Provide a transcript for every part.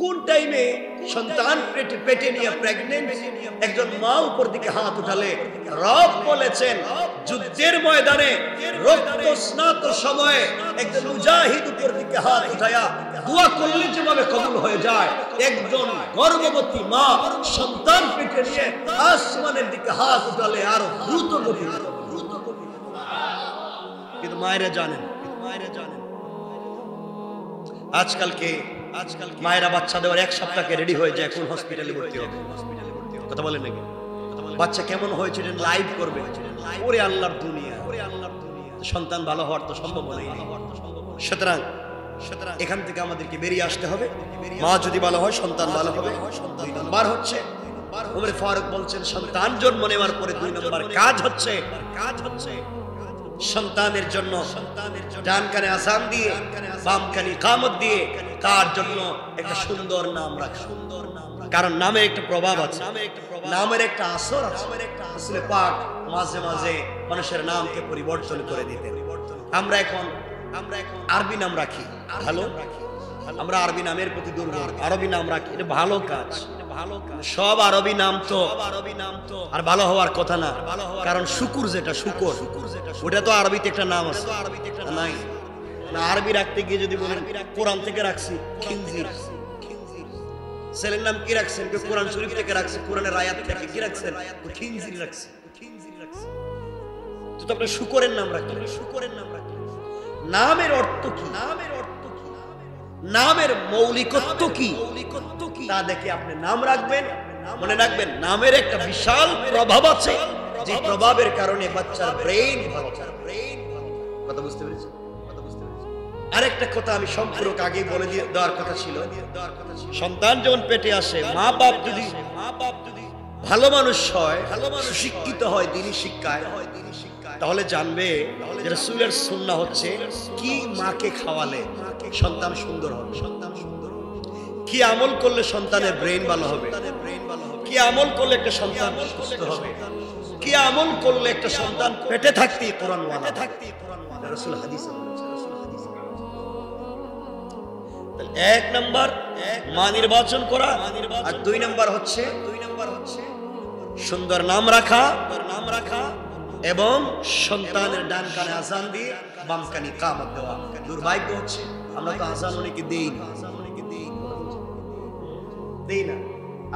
কোন টাইমে সন্তান পেটে নিয়ে প্রেগন্যান্ট একজন মা উপর দিকে হাত উঠালে রব বলেছেন যুদ্ধের ময়দানে রক্তস্নাত সময়ে একজন মুজাহিদ উপর দিকে হাত উঠায়া দোয়া করলে যেভাবে কবুল হয়ে যায়, একজন গর্ভবতী মা সন্তান পেটে নিয়ে আসমানের দিকে হাত উঠালে আরো দ্রুত গতি। কিন্তু মায়েরা জানেন আজকালকে মায়েরা বাচ্চা দেওয়ার এক সপ্তাহে রেডি হয়ে যায় কোন হসপিটালে ভর্তি হবে। কথা বলেন নাকি? বাচ্চা কেমন হয়েছে লাইভ করবে। ওরে আল্লাহর দুনিয়া, সন্তান ভালো হওয়ার তো সম্ভব নয়। সুতরাং এখান থেকে আমাদেরকে বেরিয়ে আসতে হবে। মা যদি ভালো হয় সন্তান ভালো হবে। 2 নম্বর হচ্ছে ওমর ফারুক বলছেন সন্তান জন্ম নেওয়ার পরে 2 নম্বর কাজ হচ্ছে সন্তানের জন্য ডান কানে আযান দিয়ে বাম কানে ইকামত দিয়ে তার জন্য একটা সুন্দর নাম রাখা। কারণ নামের একটা প্রভাব আছে, নামের একটা আসর আছে। রাসূল পাক মাঝে মাঝে মানুষের নামকে পরিবর্তন করে দিতেন। আমরা এখন আরবি নাম রাখি, ভালো আমরা আরবি নামের প্রতি দুর্বল, আরবি নাম রাখি, এটা ভালো কাজ। সব আরবি নাম তো আর ভালো হওয়ার কথা না। কারণ শুকুর যেটা শুকর ওটা তো আরবিতে একটা নাম আছে নাই না। আরবি রাখতে গিয়ে যদি বলেন কোরআন থেকে রাখছি খিনজির, ছেলের নাম কি রাখছেন? কোরআন শরীফ থেকে রাখছে, কোরআনের আয়াত থেকে কি রাখছেন? খিনজির রাখছে। তো আপনি শুকরের নাম রাখলেন। নামের অর্থ কি? নামের মৌলিকত্ব কি তা দেখে আপনি নাম রাখবেন। মনে রাখবেন নামের একটা বিশাল প্রভাব আছে, যে প্রভাবের কারণে বাচ্চার ব্রেইন ভালো। কথা বুঝতে পেরেছেন? আরেকটা কথা আমি সম্পূর্ণ আগে বলে দেওয়ার কথা ছিল, সন্তান যখন পেটে আসে মা বাপ যদি ভালো মানুষ হয়, সুশিক্ষিত হয় দ্বীনি শিক্ষায়, তাহলে জানবে যে রাসূলের সুন্নাহ হচ্ছে কি মাকে খাওয়ালে সন্তান সুন্দর হবে, কি আমল করলে সন্তানের ব্রেইন ভালো হবে, কি আমল করলে একটা সন্তান সুস্থ হবে, কি আমল করলে একটা সন্তান পেটে থাকতে কোরআন ওয়ালা থাকতে রাসূল হাদিসে বলেছেন। 1 নাম্বার মা নির্বাচন করা, আর 2 নাম্বার হচ্ছে সুন্দর নাম রাখা এবং সন্তানের ডান কানে আযান দিয়ে বাম কানে ইকামত দেওয়া। দুর্ভাগ্য হচ্ছে আমরা তো আযান অনেকে দেই না।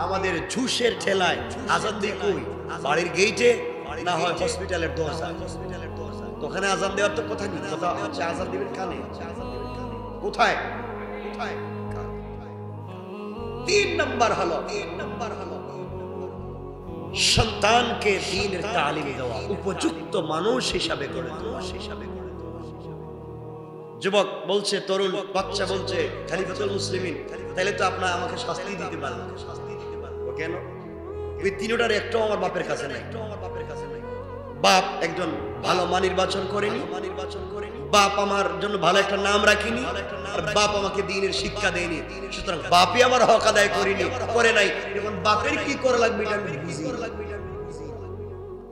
আমাদের ঝুশের ঠেলায় আযান দিই কই? বাড়ির গেটে, না হয় হসপিটালের দরজা। ওখানে আযান দেওয়ার তো কথা নেই, কথা হচ্ছে আযান দিবেন কানে। কোথায়? 3 নাম্বার হলো সন্তানকে দ্বীনের তালিম দেওয়া, উপযুক্ত মানুষ হিসাবে গড়ে তোলা। যুবক বলছে, তরুণ বাচ্চা বলছে খলিফাতুল মুসলিমিন, তাহলে তো আপনারা আমাকে শাস্তি দিতে পারবেন। ও কেন? ওই তিনটার একটাও আমার বাপের কাছে নাই। বাপ একজন ভালো মা নির্বাচন করেনি, বাপ আমার জন্য ভালো একটা নাম রাখিনি, আর বাপ আমাকে দ্বীনের শিক্ষা দেয়নি। সুতরাং বাপই আমার হক আদায় করে নাই। এখন বাপের কি করা লাগবে এটা আমি বুঝি।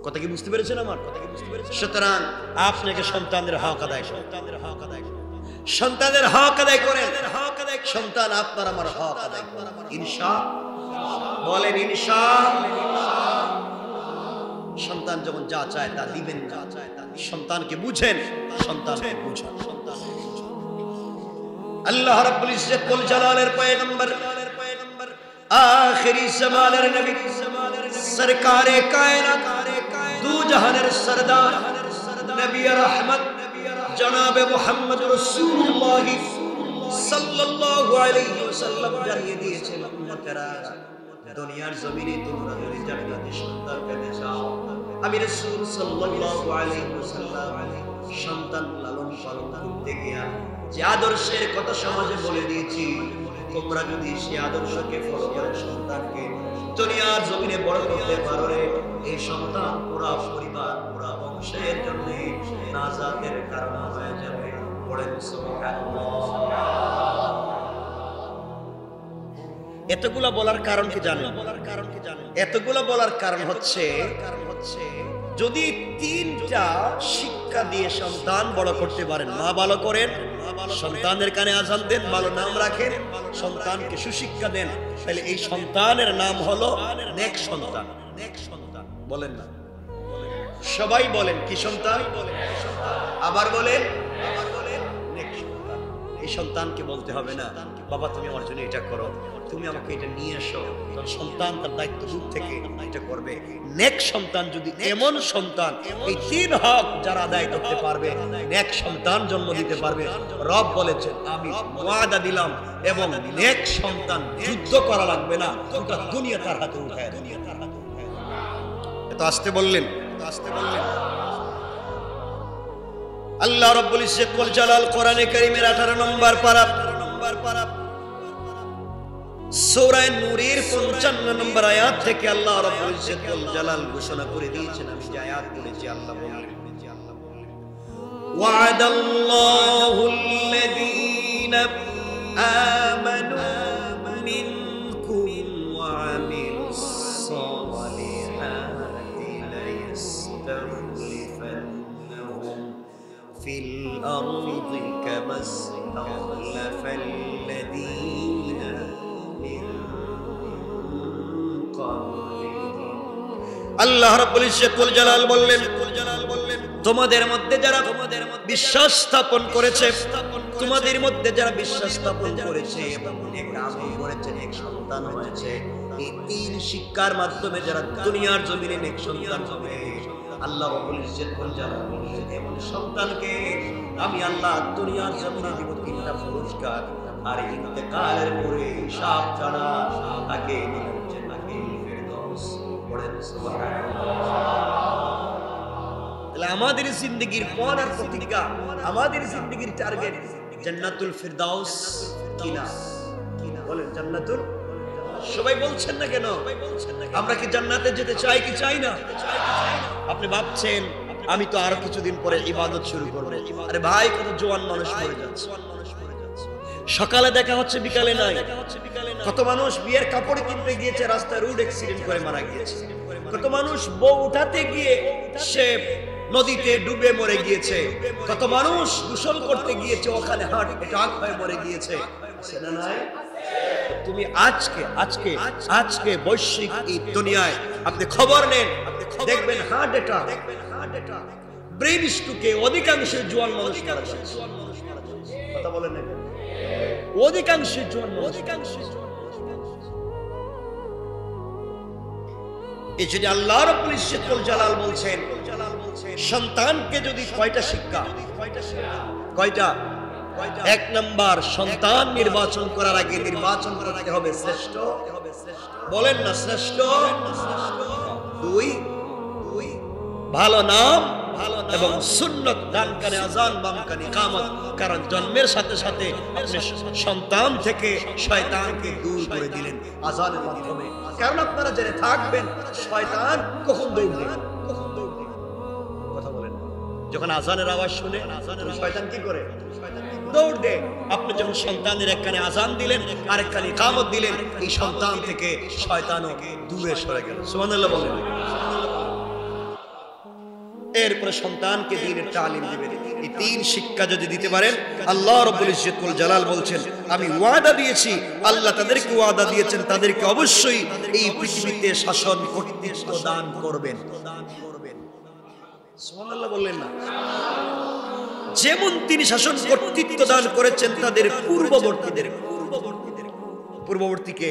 কথা কি বুঝতে পেরেছেন আমার? সুতরাং আপনাকে সন্তানের হক আদায় করেন। সন্তান আপনার আমার হক আদায় করেন। বলেন ইনশাআল্লাহ। সন্তান যখন যা চায় তা দিবেন না। সন্তানকে বুঝেন, সন্তানকে বুঝেন। আল্লাহ রাব্বুল ইজ্জত ওয়াল জালালের পয়গম্বর, আখিরি জামানের নবী, সরকারে কায়নাত, দু জাহানের সরদার, নবী রহমত জনাবে মুহাম্মদ রাসূলুল্লাহ সাল্লাল্লাহু আলাইহি ওয়াসাল্লাম জানিয়ে দিয়েছেন, উম্মতেরা দুনিয়ার জমিনে তোমরা যদি জান্নাতে সন্তান পেতে চাও, আমি রাসূল সাল্লাল্লাহু আলাইহি ওয়াসাল্লাম সন্তান লালন পালন করতে গিয়া যে আদর্শের কথা সমাজে বলে দিয়েছি, তোমরা যদি সেই আদর্শকে ফলো করে সন্তানকে দুনিয়ার জমিনে বড় করতে পারো রে, এই সন্তান পুরা পরিবার পুরা বংশের জন্য নাজাতের কারণ হয়ে যাবে। পড়েন সুবহানাল্লাহ। এতগুলা বলার কারণ কি জানেন? এতগুলা বলার কারণ হচ্ছে যদি 3টা শিক্ষা দিয়ে সন্তান বড় করতে পারেন, মা ভালো করেন, সন্তানের কানে আজান দেন, ভালো নাম রাখেন, সন্তানকে সুশিক্ষা দেন, তাহলে এই সন্তানের নাম হলো নেক সন্তান। নেক সন্তান বলেন না, সবাই বলেন কি সন্তান? আবার বলেন নেক সন্তান। এই সন্তানকে বলতে হবে না বাবা তুমি আমার জন্য এটা করো, তুমি আমাকে এটা নিয়ে এসো, তখন সন্তান তার দায়িত্ব দূর থেকে এটা করবে। নেক সন্তান যদি এমন সন্তান, এই তিন হক যারা আদায় করতে পারবে, নেক সন্তান জন্ম দিতে পারবে। রব বলেছেন আমি ওয়াদা দিলাম, এবং নেক সন্তান যুদ্ধ করা লাগবে না, গোটা দুনিয়া তার হাতে উঠায়। এত আসতে বললেন, আসতে বললেন। আল্লাহ রাব্বুল ইজ্জত ওয়াল জালাল কোরআনে কারীমের 18 নম্বর পারা সূরা নূরের 55 নম্বর আয়াত থেকে আল্লাহ রাব্বুল ইজ্জত ওয়াল জালাল ঘোষণা করে দিয়েছেন। আমি যে আয়াত পড়েছি আল্লাহ বললেন ওয়া'দাল্লাহুল্লাযীনা আমানু মিনকুম ওয়া আমিলুস সালিহাতি লায়াস্তাখলিফান্নাহুম ফিল আরদি কামা ইসতাখলাফাল্লাযীনা আল্লাহ রাব্বুল ইজ্জত ওয়াল জালাল বললেন তোমাদের মধ্যে যারা বিশ্বাস স্থাপন করেছে, তোমাদের মধ্যে যারা বিশ্বাস স্থাপন করেছে এবং নেক আমল করেছে, নেক সন্তান হয়েছে, এই তিন শিক্ষার মাধ্যমে যারা দুনিয়ার জমিনে নেক সন্তান হবে, আল্লাহ রাব্বুল ইজ্জত ওয়াল জালাল বললেন এমন সন্তানকে আমি আল্লাহ দুনিয়ার জমিনে দিব তিনটা পুরস্কার, আর ইন্তেকালের পরে হিসাব ছাড়া তাকে জান্নাতুল ফেরদৌস। পড়েন সুবহানাল্লাহ। তাহলে আমাদের জিন্দেগীর পর আর প্রতিজ্ঞা, আমাদের জিন্দেগীর টার্গেট জান্নাতুল ফেরদৌস কিনা? বলেন জান্নাতুল। সবাই বলছেন না কেন? আমরা কি জান্নাতে যেতে চাই কি চাই না? আপনি ভাবছেন আমি তো আরো কিছুদিন পরে ইবাদত শুরু করব। আরে ভাই, কত জওয়ান মানুষ মরে যাচ্ছে, সকালে দেখা হচ্ছে বিকালে নাই। কত মানুষ বিয়ের কাপড় কিনতে গিয়েছে, রাস্তায় রোড অ্যাক্সিডেন্ট করে মারা গিয়েছে। কত মানুষ বউ উঠাতে গিয়ে সে নদীতে ডুবে মরে গিয়েছে। কত মানুষ গোসল করতে গিয়েছে, ওখানে হার্ট অ্যাটাক হয়ে মরে গিয়েছে। সেটা নাই? তুমি আজকে বৈশ্বিক এই দুনিয়ায় আপনি খবর নেন, দেখবেন হার্ট অ্যাটাক, ব্রেন স্ট্রোকে অধিকাংশ জওয়ান মানুষ মারা যাচ্ছে। কথা বলেন না, অধিকাংশ জওয়ান মানুষ। এই জন্য আল্লাহ রাব্বুল ইজ্জত ওয়াল জালাল বলছেন সন্তানকে যদি কয়টা শিক্ষা, কয়টা? এক নাম্বার, সন্তান নির্বাচন করার আগে নির্বাচন করতে হবে শ্রেষ্ঠ। বলেন না শ্রেষ্ঠ। দুই, ভালো নাম এবং সুন্নত, ডান কানে আযান বাম কানে ইকামত। কারণ জন্মের সাথে সাথে আপনি সন্তান থেকে শয়তানকে দূর করে দিলেন আযানের মাধ্যমে। কারণ আপনারা জেনে থাকবেন শয়তান কখন দৌড়বে, কথা বলেন। যখন আযানের আওয়াজ শুনে শয়তান কি করে? দৌড় দেয়। আপনি যখন সন্তানের এক কানে আযান দিলেন আর এক কানে ইকামত দিলেন, এই সন্তান থেকে শয়তানও দূরে সরে গেল। সুবহানাল্লাহ বলেন। এরপরে সন্তানকে দ্বীনের তালিম দিবেন। এই তিন শিক্ষা যদি দিতে পারেন, আল্লাহ রাব্বুল ইজ্জত ওয়াল জালাল বলছেন আমি ওয়াদা দিয়েছি, আল্লাহ তাদেরকে ওয়াদা দিয়েছেন তাদেরকে অবশ্যই এই পৃথিবীতে শাসন কর্তৃত্ব দান করবেন। সুবহানাল্লাহ বললেন না? যেমন তিনি শাসন কর্তৃত্ব দান করেছেন তাদের পূর্ববর্তীকে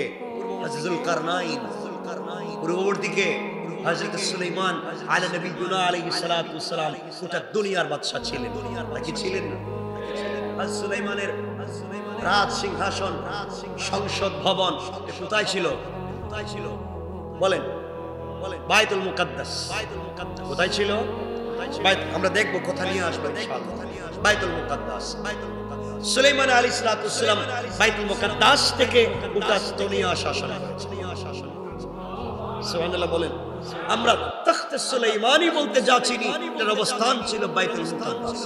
আজিজুল কারনাইন, পূর্ববর্তীকে হযরত সুলাইমান আলাইহিস সালাতু ওয়াস সালাম গোটা দুনিয়ার বাদশা ছিলেন, নাকি ছিলেন না? হযরত সুলাইমানের রাজ সিংহাসন, সংসদ ভবন কোথায় ছিল? বলেন, বাইতুল মুকাদ্দাস। কোথায় ছিল? আমরা দেখবো কোথা নিয়ে আসবো ইনশাআল্লাহ। বাইতুল মুকাদ্দাস। সুলাইমান আলাইহিস সালাতু ওয়াস সালাম বাইতুল মুকাদ্দাস থেকে গোটা দুনিয়া শাসন করেছেন। সুবহানাল্লাহ বলেন। আমরা তখতে সুলাইমানি বলতে যা চিনি, এর অবস্থান ছিল বাইতুল মুকাদ্দাস।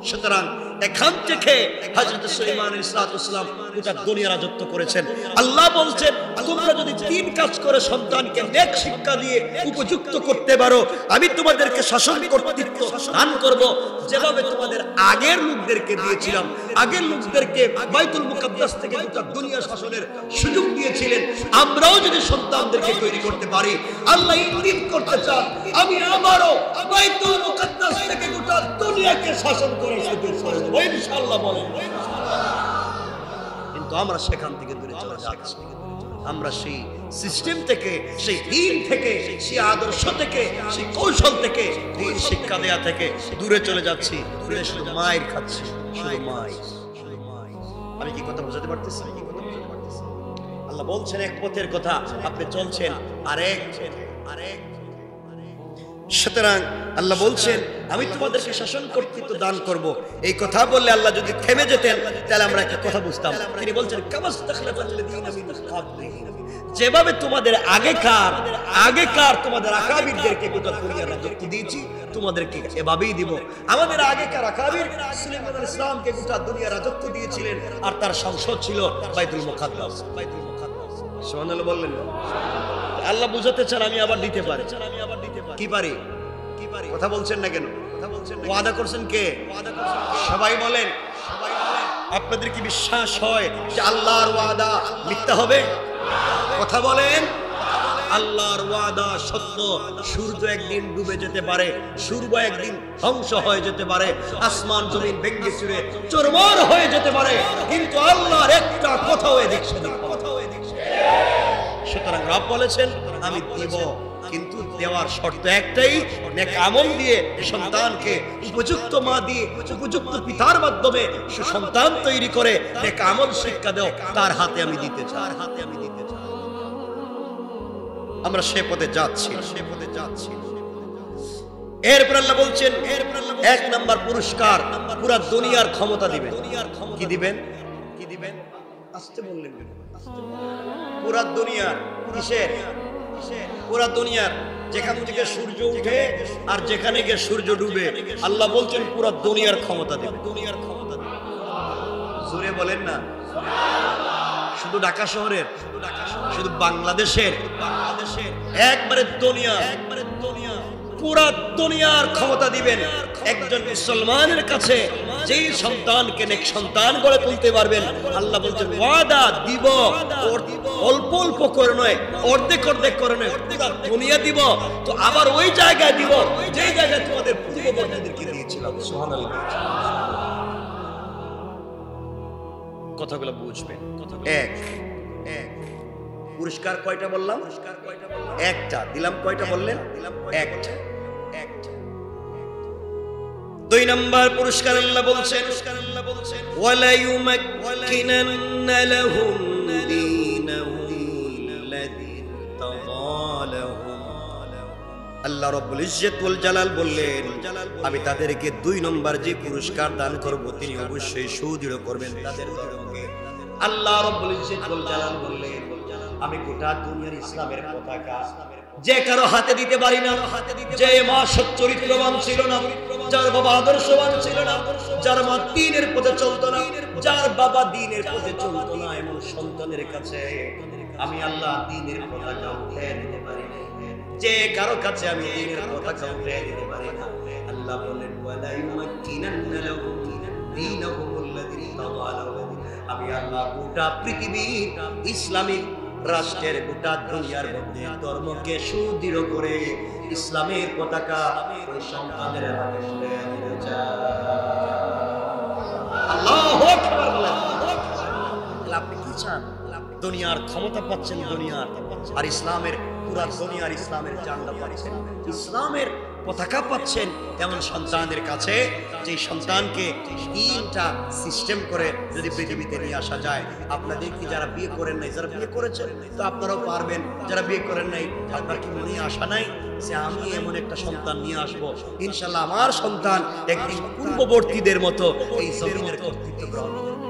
সুতরাং এখান থেকে হযরত সুলাইমান আলাইহিস সালাম গোটা দুনিয়া রাজত্ব করেছেন। আল্লাহ বলছেন তোমরা যদি তিন কাজ করে সন্তানকে নেক শিক্ষা দিয়ে উপযুক্ত করতে পারো, আমি তোমাদেরকে শাসন কর্তৃত্ব দান করব, যেভাবে তোমাদের আগের লোকদেরকে দিয়েছিলাম। আগের লোকদেরকে বাইতুল মুকাদ্দাস থেকে গোটা দুনিয়া শাসনের সুযোগ দিয়েছিলেন, আমরাও যদি সন্তানদেরকে তৈরি করতে পারি, আল্লাহ ইঙ্গিত করতে চান আমি আবারও বাইতুল মুকাদ্দাস থেকে গোটা দুনিয়াকে শাসন করার সুযোগ করে দেব ইনশাআল্লাহ বলেন। কিন্তু আমরা সেখান থেকে দূরে চলে যাচ্ছি। আমরা সেই সিস্টেম থেকে, সেই দিন থেকে, সেই আদর্শ থেকে, সেই কৌশল থেকে, দিন শিক্ষা দেয়া থেকে দূরে চলে যাচ্ছি। শুধু মায়ের খাচ্ছি, শুধু মায়ের। আমি কি কথা বোঝাতে পারতেছি? আল্লাহ বলছেন এক পথের কথা, আপনি চলছেন আরেক। সুতরাং আল্লাহ বলছেন আমি তোমাদেরকে শাসন কর্তৃত্ব দান করব। এই কথা বললে আল্লাহ যদি থেমে যেতেন তাহলে আমরা একটা কথা বুঝতাম। তিনি বলছেন যেভাবে তোমাদের আগেকার তোমাদের আকাবিরদেরকে গোটা দুনিয়ার রাজত্ব দিয়েছি, তোমাদেরকে এভাবেই দিব। আমাদের আগেকার আকাবির সুলাইমান আলাইহিস সালামকে গোটা দুনিয়ার রাজত্ব দিয়েছিলেন, আর তার সংসদ ছিল বাইতুল মুকাদ্দাস। সুবহানাল্লাহ বললেন না? আল্লাহ বুঝাতে চান আমি আবার দিতে পারি। কি পারি? কথা বলছেন না কেন? ওয়াদা করছেন কে? সবাই বলেন। আপনাদের কি বিশ্বাস হয় যে আল্লাহর ওয়াদা মিথ্যা হবে? কথা বলেন। আল্লাহর ওয়াদা সত্য। সূর্য একদিন ডুবে যেতে পারে, সূর্য একদিন ধ্বংস হয়ে যেতে পারে, আসমান জমিন ভেঙে চুরে চুরমার হয়ে যেতে পারে, কিন্তু আল্লাহর একটা কথাও দেখছে না। সুতরাং রব বলেছেন আমি দিব, কিন্তু দেওয়ার শর্ত একটাই, নেক আমল দিয়ে সন্তানকে উপযুক্ত মা দিয়ে উপযুক্ত পিতার মাধ্যমে সুসন্তান তৈরি করে নেক আমল শিক্ষা দাও, তার হাতে আমি দিতে চাই। আমরা সে পথে যাচ্ছি। এরপর আল্লাহ বলছেন এক নাম্বার পুরস্কার, পুরা দুনিয়ার ক্ষমতা দিবেন। কি দিবেন? আসতে বললেন পুরা দুনিয়ার। কিসের? পুরা দুনিয়ার, যেখান থেকে সূর্য উঠে আর যেখানে গিয়ে সূর্য ডুবে, আল্লাহ বলছেন পুরা দুনিয়ার ক্ষমতা দেবে। জোরে বলেন না। শুধু ঢাকা শহরের, শুধু বাংলাদেশের, একবারে দুনিয়া, পুরা দুনিয়ার ক্ষমতা দিবেন একজন মুসলমানের কাছে। যেই সন্তানকে নেক সন্তান গড়ে তুলতে পারবেন, আল্লাহ বলছেন ওয়াদা দিব, অল্প অল্প করে নয়, অর্ধেক করে নয়, পুরা দুনিয়া দিব। তো আবার ওই জায়গায় দিব যেই জায়গায় তোমাদের পূর্ববর্তীদেরকে দিয়েছিলাম। সুবহানাল্লাহ। কথাগুলো বুঝবেন। এক পুরস্কার কয়টা বললাম? একটা দিলাম। কয়টা বললেন? একটা। দুই নাম্বার পুরস্কার আল্লাহ বলছেন ওয়ালা ইউমাক্কিনান্না লাহুম দীনাহুল্লাযী তাদালাহুম। আল্লাহ রাব্বুল ইজ্জত ওয়াল জালাল বললেন আমি তাদেরকে দুই নম্বর যে পুরস্কার দান করব, তিনি অবশ্যই সুদৃঢ় করবেন তাদের ধর্মকে। আল্লাহ রাব্বুল ইজ্জত ওয়াল জালাল বললেন আমি গোটা দুনিয়ার ইসলামের পতাকা যে কারো হাতে দিতে পারি না, যে মা সচ্চরিত্রবান ছিল না, যার বাবা আদর্শবান ছিল না, যার মা দ্বীনের পথে চলতো না, যার বাবা দ্বীনের পথে চলতো না, এমন সন্তানের কাছে আমি আল্লাহ দ্বীনের পতাকা উঠিয়ে দিতে পারি না। যে কারো কাছে আমি দ্বীনের পতাকা উঠিয়ে দিতে পারি না, আল্লাহ বলেন ওয়ালা ইউমাক্কিনান্না লাহুম দীনাহুল্লাযী তাদালাহুম। আমি আল্লাহ গোটা পৃথিবীর ইসলামিক রাষ্ট্রের গোটা দুনিয়ার মধ্যে ধর্মকে সুদৃঢ় করে ইসলামের পতাকা ওই সন্তানের হাতে তুলে দিতে চাই। আল্লাহু আকবার। আপনি কি চান? দুনিয়ার ক্ষমতা পাচ্ছেন দুনিয়ার, আর ইসলামের পুরা দুনিয়ার ইসলামের ঝান্ডা পাচ্ছেন, ইসলামের পতাকা পাচ্ছেন এমন সন্তানদের কাছে, যে সন্তানকে তিনটা সিস্টেম করে যদি পৃথিবীতে নিয়ে আসা যায়। আপনাদের কি যারা বিয়ে করেন নাই, যারা বিয়ে করেছেন তো আপনারাও পারবেন, যারা বিয়ে করেন নাই আপনার কি মনে আসা নাই যে আমি এমন একটা সন্তান নিয়ে আসবো, ইনশাল্লাহ আমার সন্তান একদিন পূর্ববর্তীদের মতো এই জমিনের কর্তৃত্ব গ্রহণ করবে।